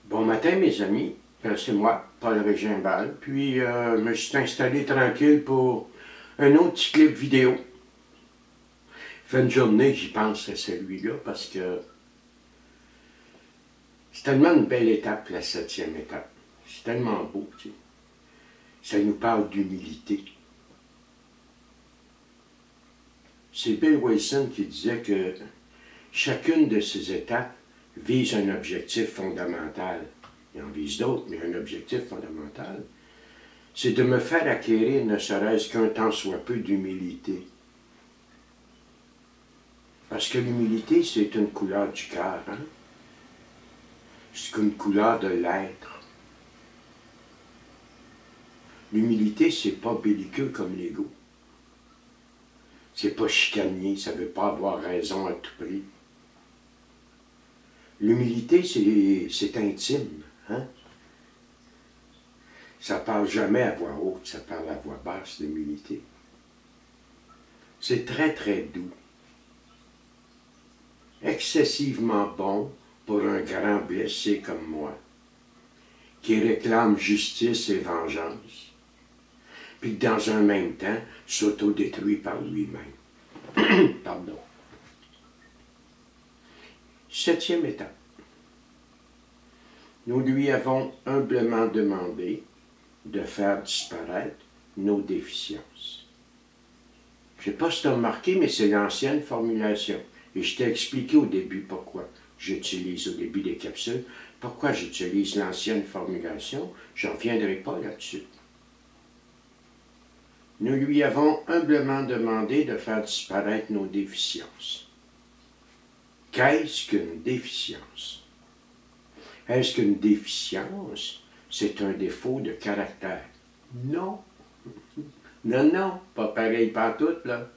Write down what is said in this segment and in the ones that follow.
Bon matin, mes amis. C'est moi, Paul Régimbal. Puis, je me suis installé tranquille pour un autre petit clip vidéo. Fait une journée, j'y pense à celui-là parce que c'est tellement une belle étape, la 7e étape. C'est tellement beau, tu sais. Ça nous parle d'humilité. C'est Bill Wilson qui disait que chacune de ces étapes vise un objectif fondamental. Il en vise d'autres, mais un objectif fondamental, c'est de me faire acquérir ne serait-ce qu'un tant soit peu d'humilité. Parce que l'humilité, c'est une couleur du cœur, hein? C'est une couleur de l'être. L'humilité, c'est pas belliqueux comme l'ego. C'est pas chicanier, ça veut pas avoir raison à tout prix. L'humilité, c'est intime, hein? Ça parle jamais à voix haute, ça parle à voix basse, l'humilité. C'est très, très doux. Excessivement bon pour un grand blessé comme moi, qui réclame justice et vengeance, puis dans un même temps s'autodétruit par lui-même. Pardon. 7e étape. Nous lui avons humblement demandé de faire disparaître nos déficiences. Je ne sais pas si tu as remarqué, mais c'est l'ancienne formulation. Et je t'ai expliqué au début pourquoi j'utilise, au début des capsules, pourquoi j'utilise l'ancienne formulation. Je ne reviendrai pas là-dessus. Nous lui avons humblement demandé de faire disparaître nos déficiences. Qu'est-ce qu'une déficience? Est-ce qu'une déficience, c'est un défaut de caractère? Non. Non, non, pas pareil pantoute, là.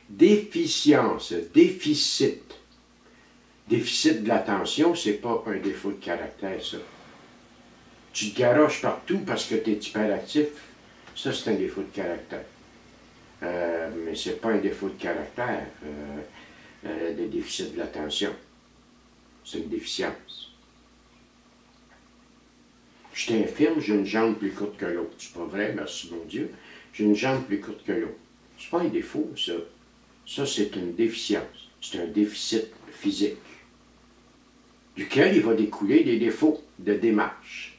Déficience, déficit. Déficit de l'attention, c'est pas un défaut de caractère, ça. Tu te garoches partout parce que tu es hyperactif, ça c'est un défaut de caractère. Mais c'est pas un défaut de caractère, le déficit de l'attention. C'est une déficience. Je suis infirme, j'ai une jambe plus courte que l'autre. C'est pas vrai, merci mon Dieu. J'ai une jambe plus courte que l'autre. C'est pas un défaut, ça. Ça, c'est une déficience. C'est un déficit physique, duquel il va découler des défauts de démarche.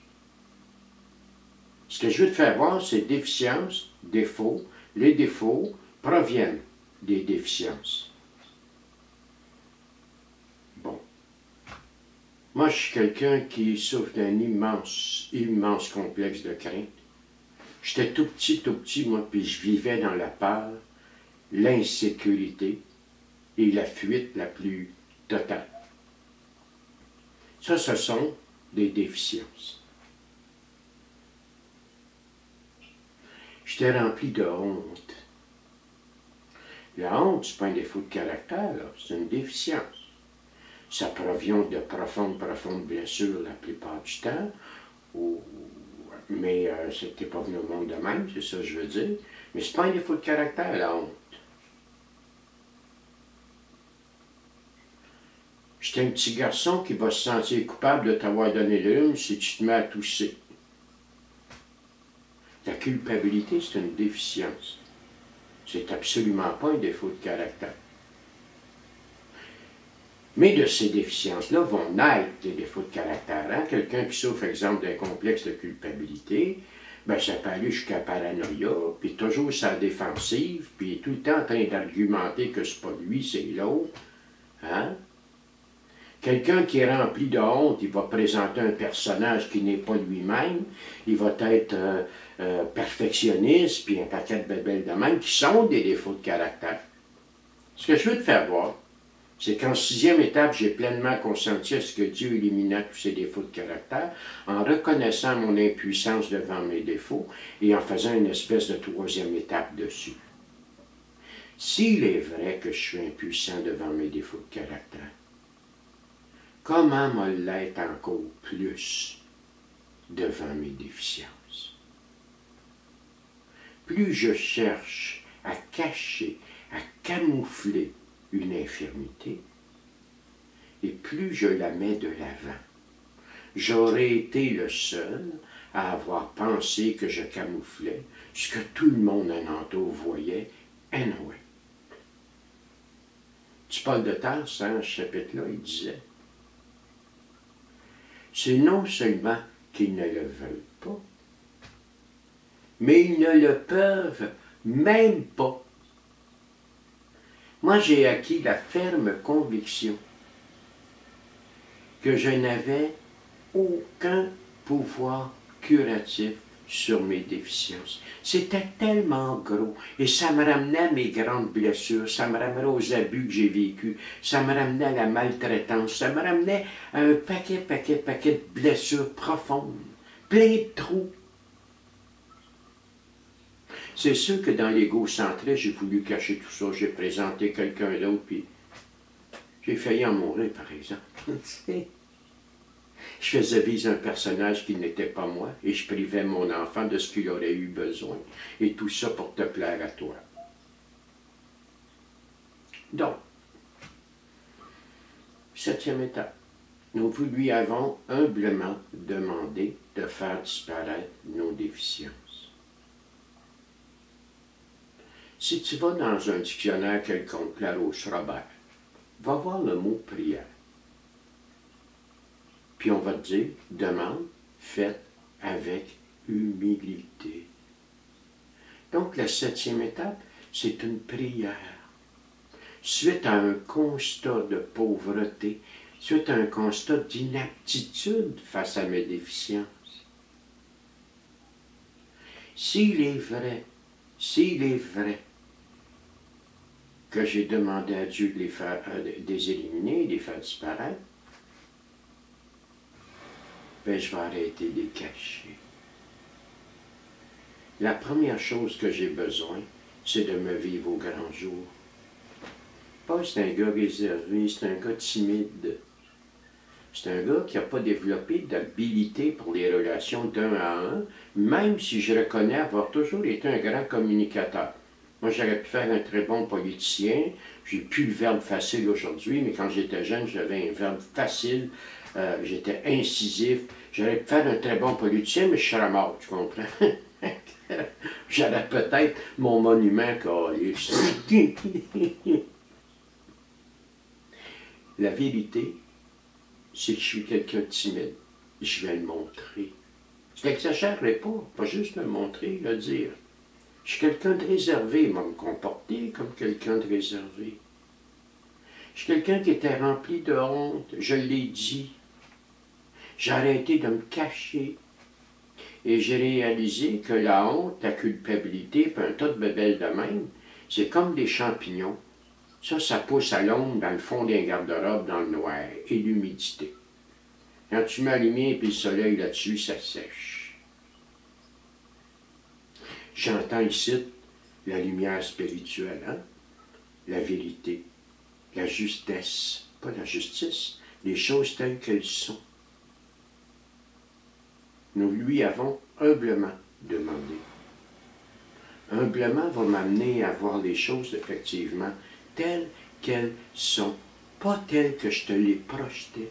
Ce que je veux te faire voir, c'est déficience, défaut. Les défauts proviennent des déficiences. Bon. Moi, je suis quelqu'un qui souffre d'un immense, immense complexe de crainte. J'étais tout petit, moi, puis je vivais dans la peur, l'insécurité et la fuite la plus totale. Ça, ce sont des déficiences. J'étais rempli de honte. La honte, ce n'est pas un défaut de caractère, c'est une déficience. Ça provient de profondes blessures la plupart du temps, mais c'était pas venu au monde de même, c'est ça que je veux dire. Mais ce n'est pas un défaut de caractère, la honte. J'étais un petit garçon qui va se sentir coupable de t'avoir donné le rhume si tu te mets à tousser. La culpabilité, c'est une déficience. C'est absolument pas un défaut de caractère. Mais de ces déficiences-là vont naître des défauts de caractère. Hein? Quelqu'un qui souffre, exemple, d'un complexe de culpabilité, ben ça peut aller jusqu'à la paranoïa, puis toujours sa défensive, puis tout le temps en train d'argumenter que c'est pas lui, c'est l'autre. Hein? Quelqu'un qui est rempli de honte, il va présenter un personnage qui n'est pas lui-même, il va être perfectionniste, puis un paquet de bébelles de même, qui sont des défauts de caractère. Ce que je veux te faire voir, c'est qu'en 6e étape, j'ai pleinement consenti à ce que Dieu élimina tous ces défauts de caractère, en reconnaissant mon impuissance devant mes défauts, et en faisant une espèce de 3e étape dessus. S'il est vrai que je suis impuissant devant mes défauts de caractère, comment me l'être encore plus devant mes déficiences? Plus je cherche à cacher, à camoufler une infirmité, et plus je la mets de l'avant. j'aurais été le seul à avoir pensé que je camouflais ce que tout le monde alentour voyait. Anyway. Du Paul de Tarse, dans ce chapitre-là, il disait, c'est non seulement qu'ils ne le veulent pas, mais ils ne le peuvent même pas. Moi, j'ai acquis la ferme conviction que je n'avais aucun pouvoir curatif sur mes déficiences. C'était tellement gros et ça me ramenait à mes grandes blessures, ça me ramenait aux abus que j'ai vécus, ça me ramenait à la maltraitance, ça me ramenait à un paquet de blessures profondes, plein de trous. C'est sûr que dans l'égocentrisme, j'ai voulu cacher tout ça, j'ai présenté quelqu'un d'autre, puis j'ai failli en mourir, par exemple. Je faisais vivre un personnage qui n'était pas moi et je privais mon enfant de ce qu'il aurait eu besoin. Et tout ça pour te plaire à toi. Donc, 7e étape. Nous lui avons humblement demandé de faire disparaître nos déficiences. Si tu vas dans un dictionnaire quelconque, Larouche-Robert, va voir le mot prière. Puis on va te dire, demande, faite avec humilité. Donc la 7e étape, c'est une prière. Suite à un constat de pauvreté, suite à un constat d'inaptitude face à mes déficiences. S'il est vrai que j'ai demandé à Dieu de les éliminer, de les faire disparaître, ben, je vais arrêter de les cacher. La première chose que j'ai besoin, c'est de me vivre au grand jour. Paul, c'est un gars réservé, c'est un gars timide. C'est un gars qui n'a pas développé d'habilité pour les relations d'un à un, même si je reconnais avoir toujours été un grand communicateur. Moi, j'aurais pu faire un très bon politicien. J'ai plus le verbe facile aujourd'hui, mais quand j'étais jeune, j'avais un verbe facile. J'étais incisif. J'aurais pu faire un très bon politicien, mais je serais mort, tu comprends? J'aurais peut-être mon monument collé. La vérité, c'est que je suis quelqu'un de timide. Je vais le montrer. Je n'exagérerai pas juste le montrer, le dire. Je suis quelqu'un de réservé, moi, me comporter comme quelqu'un de réservé. Je suis quelqu'un qui était rempli de honte, je l'ai dit. J'ai arrêté de me cacher. Et j'ai réalisé que la honte, la culpabilité, puis un tas de bébelles de même, c'est comme des champignons. Ça pousse à l'ombre dans le fond d'un garde-robe, dans le noir, et l'humidité. Quand tu mets la lumière et le soleil là-dessus, ça sèche. J'entends ici la lumière spirituelle, hein? La vérité, la justesse, pas la justice, les choses telles qu'elles sont. Nous lui avons humblement demandé. Humblement va m'amener à voir les choses effectivement telles qu'elles sont, pas telles que je te les projetais.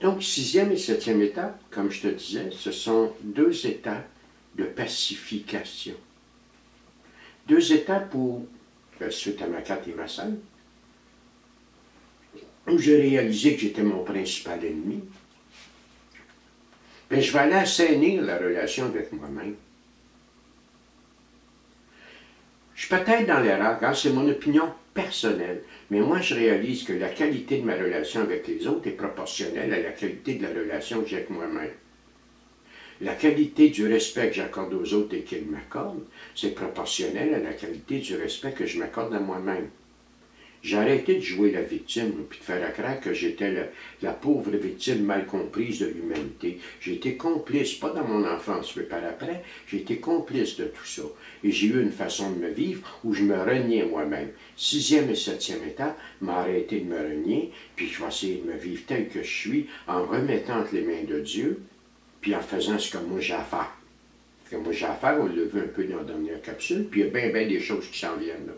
Donc, 6e et 7e étape, comme je te disais, ce sont 2 étapes de pacification. 2 étapes où, suite à ma 4 et ma 5, où j'ai réalisé que j'étais mon principal ennemi, bien, je vais aller assainir la relation avec moi-même. Je suis peut-être dans l'erreur, car c'est mon opinion personnelle, mais moi je réalise que la qualité de ma relation avec les autres est proportionnelle à la qualité de la relation que j'ai avec moi-même. La qualité du respect que j'accorde aux autres et qu'ils m'accordent, c'est proportionnel à la qualité du respect que je m'accorde à moi-même. J'ai arrêté de jouer la victime, puis de faire à croire que j'étais la pauvre victime mal comprise de l'humanité. J'ai été complice, pas dans mon enfance, mais par après, j'ai été complice de tout ça. Et j'ai eu une façon de me vivre où je me reniais moi-même. 6e et 7e étape, m'arrêter de me renier, puis je vais essayer de me vivre tel que je suis, en remettant entre les mains de Dieu, puis en faisant ce que moi j'ai à faire. Ce que moi j'ai à faire, on l'a vu un peu dans la dernière capsule, puis il y a bien des choses qui s'en viennent là.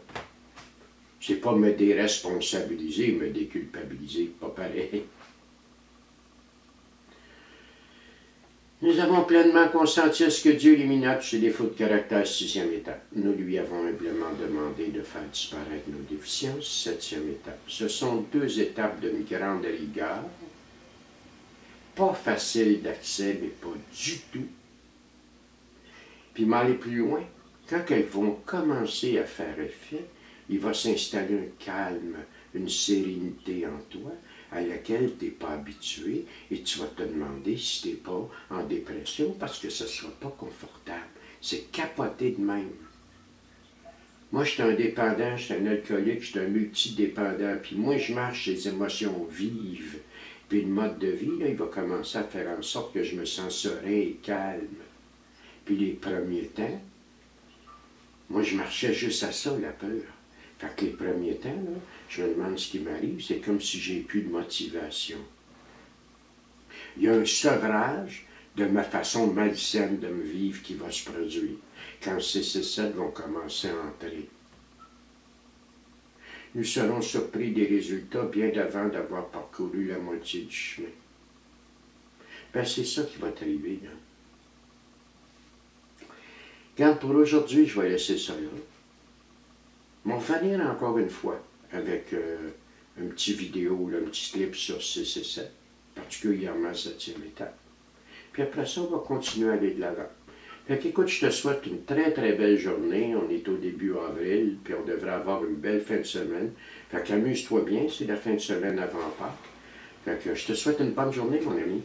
C'est pas me déresponsabiliser, me déculpabiliser, pas pareil. Nous avons pleinement consenti à ce que Dieu élimina tous ces défauts de caractère, 6e étape. Nous lui avons humblement demandé de faire disparaître nos déficiences, 7e étape. Ce sont 2 étapes d'une grande rigueur, pas facile d'accès, mais pas du tout. Puis m'aller plus loin, quand elles vont commencer à faire effet, il va s'installer un calme, une sérénité en toi, à laquelle tu n'es pas habitué, et tu vas te demander si tu n'es pas en dépression parce que ce ne sera pas confortable. C'est capoté de même. Moi, je suis un dépendant, je suis un alcoolique, je suis un multidépendant, puis moi, je marche les émotions vives. Puis le mode de vie, là, il va commencer à faire en sorte que je me sens serein et calme. Puis les premiers temps, moi, je marchais juste à ça, la peur. Fait que les premiers temps, là, je me demande ce qui m'arrive, c'est comme si j'ai plus de motivation. Il y a un sevrage de ma façon malsaine de me vivre qui va se produire quand ces 6-7 vont commencer à entrer. Nous serons surpris des résultats bien d'avant d'avoir parcouru la moitié du chemin. Ben, c'est ça qui va t'arriver, là. Regarde, pour aujourd'hui, je vais laisser ça là. On va finir encore une fois avec une petite vidéo, là, un petit clip sur 6 et 7, particulièrement 7e étape. Puis après ça, on va continuer à aller de l'avant. Fait qu'écoute, je te souhaite une très très belle journée. On est au début avril, puis on devrait avoir une belle fin de semaine. Fait qu'amuse-toi bien, c'est la fin de semaine avant Pâques. Fait que je te souhaite une bonne journée, mon ami.